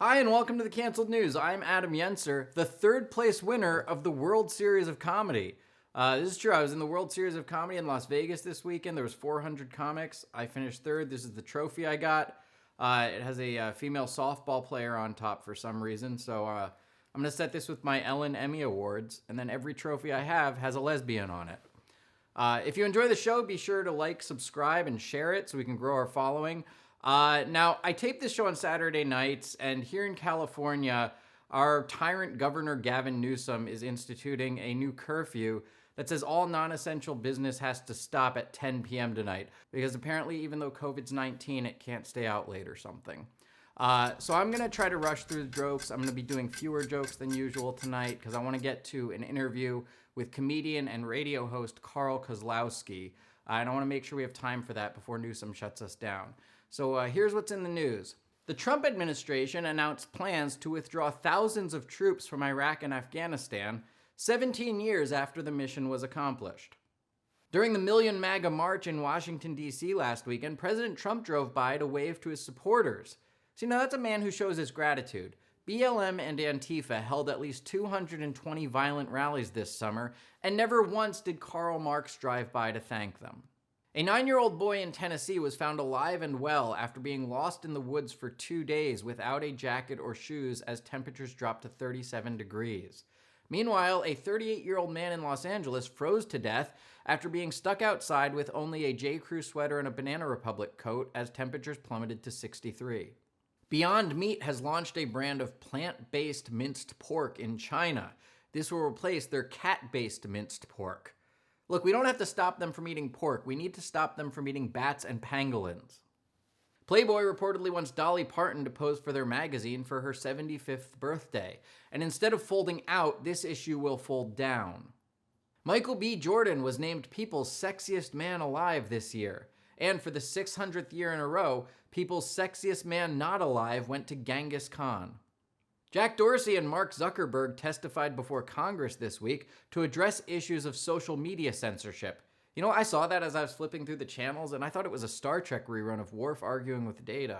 Hi, and welcome to the Canceled News. I'm Adam Yenser, the third place winner of the World Series of Comedy. This is true. I was in the World Series of Comedy in Las Vegas this weekend. There was 400 comics. I finished third. This is the trophy I got. It has a female softball player on top for some reason. So I'm going to set this with my Ellen Emmy Awards, and then every trophy I have has a lesbian on it. If you enjoy the show, be sure to like, subscribe, and share it so we can grow our following. Now, I taped this show on Saturday nights, and here in California, our tyrant governor Gavin Newsom is instituting a new curfew that says all non-essential business has to stop at 10 p.m. tonight, because apparently even though COVID's 19, it can't stay out late or something. So I'm going to try to rush through the jokes. I'm going to be doing fewer jokes than usual tonight because I want to get to an interview with comedian and radio host Kozlowski, and I want to make sure we have time for that before Newsom shuts us down. So here's what's in the news. The Trump administration announced plans to withdraw thousands of troops from Iraq and Afghanistan 17 years after the mission was accomplished. During the Million MAGA March in Washington, D.C. last weekend, President Trump drove by to wave to his supporters. See, now that's a man who shows his gratitude. BLM and Antifa held at least 220 violent rallies this summer, and never once did Karl Marx drive by to thank them. A 9-year-old boy in Tennessee was found alive and well after being lost in the woods for 2 days without a jacket or shoes as temperatures dropped to 37 degrees. Meanwhile, a 38-year-old man in Los Angeles froze to death after being stuck outside with only a J. Crew sweater and a Banana Republic coat as temperatures plummeted to 63. Beyond Meat has launched a brand of plant-based minced pork in China. This will replace their cat-based minced pork. Look, we don't have to stop them from eating pork. We need to stop them from eating bats and pangolins. Playboy reportedly wants Dolly Parton to pose for their magazine for her 75th birthday. And instead of folding out, this issue will fold down. Michael B. Jordan was named People's Sexiest Man Alive this year. And for the 600th year in a row, People's Sexiest Man Not Alive went to Genghis Khan. Jack Dorsey and Mark Zuckerberg testified before Congress this week to address issues of social media censorship. You know, I saw that as I was flipping through the channels, and I thought it was a Star Trek rerun of Worf arguing with Data.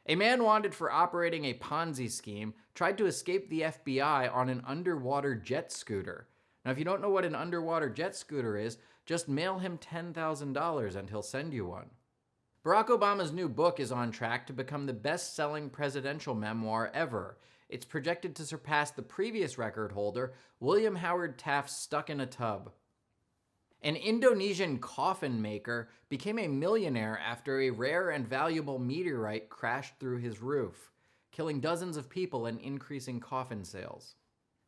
A man wanted for operating a Ponzi scheme tried to escape the FBI on an underwater jet scooter. Now, if you don't know what an underwater jet scooter is, just mail him $10,000 and he'll send you one. Barack Obama's new book is on track to become the best-selling presidential memoir ever. It's projected to surpass the previous record holder, William Howard Taft's Stuck in a Tub. An Indonesian coffin maker became a millionaire after a rare and valuable meteorite crashed through his roof, killing dozens of people and increasing coffin sales.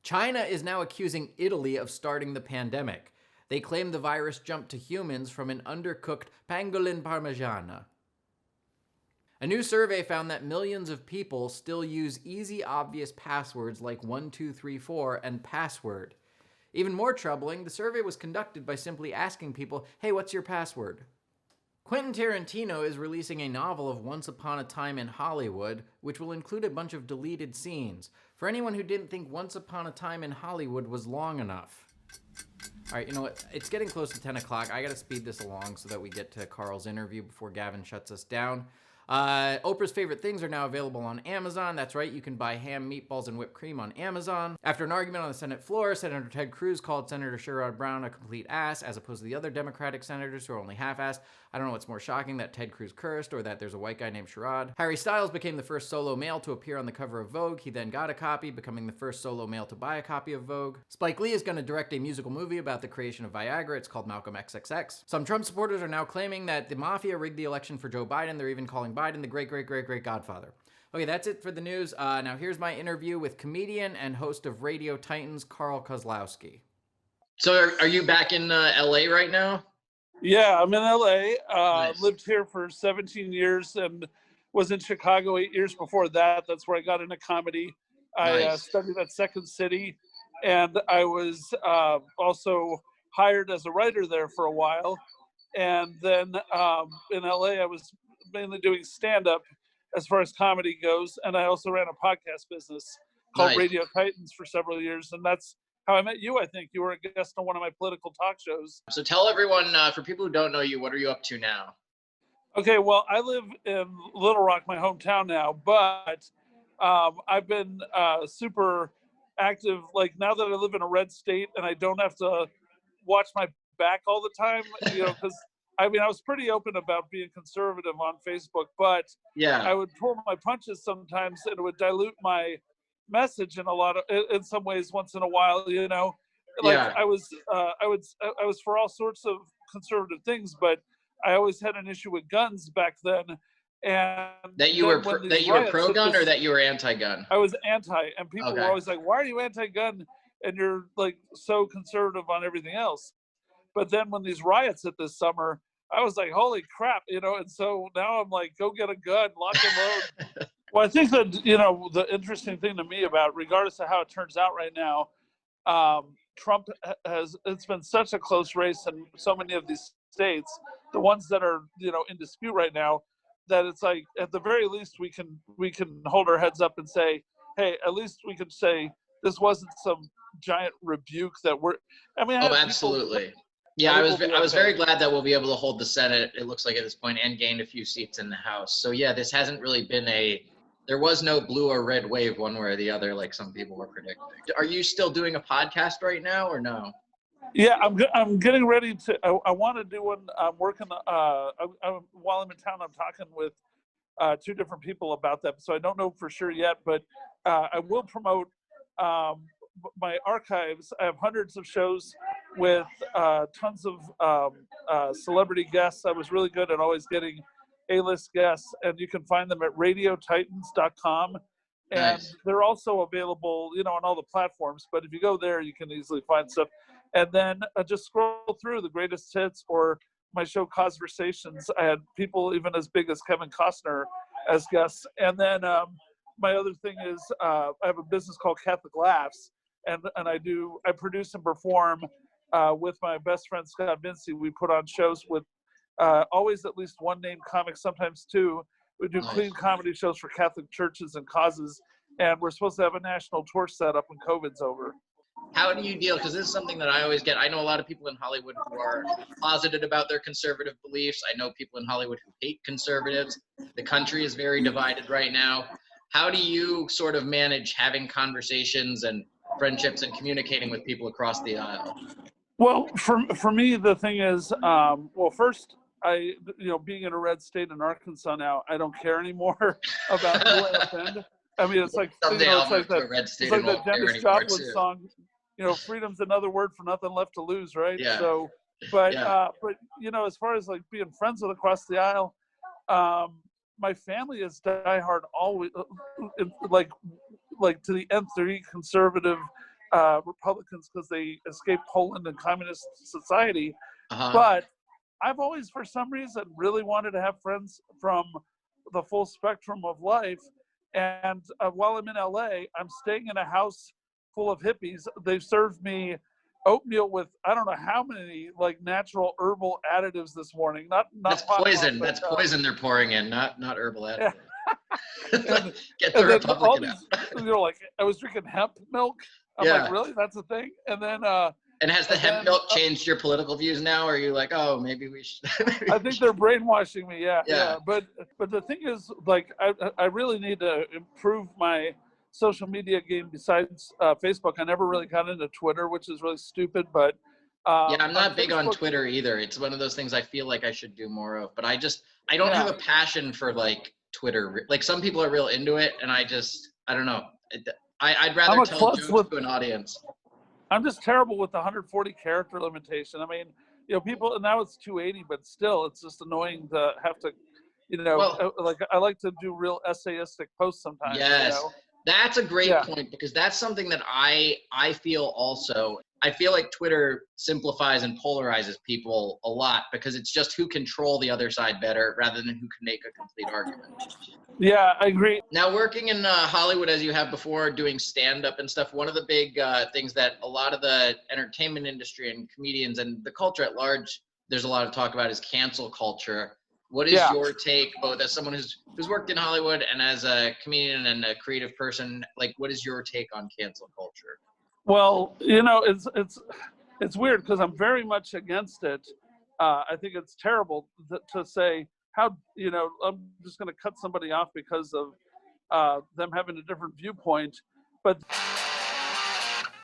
China is now accusing Italy of starting the pandemic. They claim the virus jumped to humans from an undercooked pangolin parmigiana. A new survey found that millions of people still use easy, obvious passwords like 1234 and password. Even more troubling, the survey was conducted by simply asking people, hey, what's your password? Quentin Tarantino is releasing a novel of Once Upon a Time in Hollywood, which will include a bunch of deleted scenes, for anyone who didn't think Once Upon a Time in Hollywood was long enough. All right, you know what? It's getting close to 10 o'clock. I got to speed this along so that we get to Carl's interview before Gavin shuts us down. Oprah's Favorite Things are now available on Amazon. That's right, you can buy ham, meatballs, and whipped cream on Amazon. After an argument on the Senate floor, Senator Ted Cruz called Senator Sherrod Brown a complete ass, as opposed to the other Democratic senators who are only half-assed. I don't know what's more shocking, that Ted Cruz cursed or that there's a white guy named Sherrod. Harry Styles became the first solo male to appear on the cover of Vogue. He then got a copy, becoming the first solo male to buy a copy of Vogue. Spike Lee is going to direct a musical movie about the creation of Viagra. It's called Malcolm XXX. Some Trump supporters are now claiming that the mafia rigged the election for Joe Biden. They're even calling Biden the great godfather. Okay, that's it for the news. Now here's my interview with comedian and host of Radio Titans, Kozlowski. So are you back in LA right now? Yeah, I'm in LA. Nice. Lived here for 17 years and was in Chicago 8 years before that. That's where I got into comedy. I Nice. studied at Second City, and I was also hired as a writer there for a while. And then in LA, I was mainly doing stand-up as far as comedy goes. And I also ran a podcast business called Nice. Radio Titans for several years. And that's how I met you, I think. You were a guest on one of my political talk shows. So tell everyone, for people who don't know you, what are you up to now? Okay, well, I live in Little Rock, my hometown now, but I've been super active. Like now that I live in a red state and I don't have to watch my back all the time, because I mean, I was pretty open about being conservative on Facebook, but I would pull my punches sometimes, and it would dilute my message in some ways once in a while. Like I was for all sorts of conservative things, but I always had an issue with guns back then. And that you were pro-gun or that you were anti-gun? I was anti, and people were always like, "Why are you anti-gun? And you're like so conservative on everything else." But then when these riots hit this summer, I was like, "Holy crap!" And so now I'm like, "Go get a gun, lock and load." Well, I think that the interesting thing to me about, regardless of how it turns out right now, Trump it's been such a close race in so many of these states, the ones that are in dispute right now, that it's like at the very least we can hold our heads up and say, hey, at least we can say this wasn't some giant rebuke that we're. I mean, absolutely. Yeah, I was very glad that we'll be able to hold the Senate, it looks like at this point, and gain a few seats in the House. So yeah, this hasn't really been there was no blue or red wave one way or the other like some people were predicting. Are you still doing a podcast right now or no? Yeah, I'm getting ready to. I want to do one. I'm working. While I'm in town, I'm talking with two different people about that. So I don't know for sure yet, but I will promote my archives. I have hundreds of shows with tons of celebrity guests. I was really good at always getting A-list guests, and you can find them at radiotitans.com. And they're also available, on all the platforms. But if you go there, you can easily find stuff. And then just scroll through the greatest hits or my show Conversations. I had people even as big as Kevin Costner as guests. And then my other thing is I have a business called Catholic Laughs, and I produce and perform with my best friend Scott Vinci. We put on shows with always at least one named comic, sometimes two. We do clean comedy shows for Catholic churches and causes, and we're supposed to have a national tour set up when COVID's over. How do you deal? Because this is something that I always get. I know a lot of people in Hollywood who are closeted about their conservative beliefs. I know people in Hollywood who hate conservatives. The country is very divided right now. How do you sort of manage having conversations and friendships and communicating with people across the aisle? Well, for me, the thing is, first, being in a red state in Arkansas now, I don't care anymore about who I offend. I mean, it's like that Dennis Joplin song, freedom's another word for nothing left to lose, right? Yeah. So, but as far as like being friends with across the aisle, my family is diehard always, like to the nth degree conservative Republicans because they escaped Poland and communist society. But I've always, for some reason, really wanted to have friends from the full spectrum of life. And while I'm in LA, I'm staying in a house full of hippies. They've served me oatmeal with I don't know how many like natural herbal additives this morning. Not that's poison. That's poison they're pouring in, not herbal additives. Yeah. Get the Republican out. Like I was drinking hemp milk. I'm like, really? That's a thing? And then and has the hemp milk changed your political views now? Or are you like, oh, maybe we should? I think they're brainwashing me. Yeah. But the thing is, like, I really need to improve my social media game besides Facebook. I never really got into Twitter, which is really stupid. But I'm not big on Twitter either. It's one of those things I feel like I should do more of. But I don't have a passion for like Twitter. Like some people are real into it, and I don't know. I'd rather tell jokes to an audience. I'm just terrible with the 140 character limitation. I mean, people now it's 280, but still, it's just annoying to have to, like I like to do real essayistic posts sometimes. Yes, that's a great point because that's something that I feel also. I feel like Twitter simplifies and polarizes people a lot because it's just who can troll the other side better rather than who can make a complete argument. Yeah, I agree. Now, working in Hollywood as you have before, doing stand-up and stuff, one of the big things that a lot of the entertainment industry and comedians and the culture at large, there's a lot of talk about is cancel culture. What is your take, both as someone who's worked in Hollywood and as a comedian and a creative person, like what is your take on cancel culture? Well, it's weird because I'm very much against it. I think it's terrible to say how I'm just going to cut somebody off because of them having a different viewpoint. But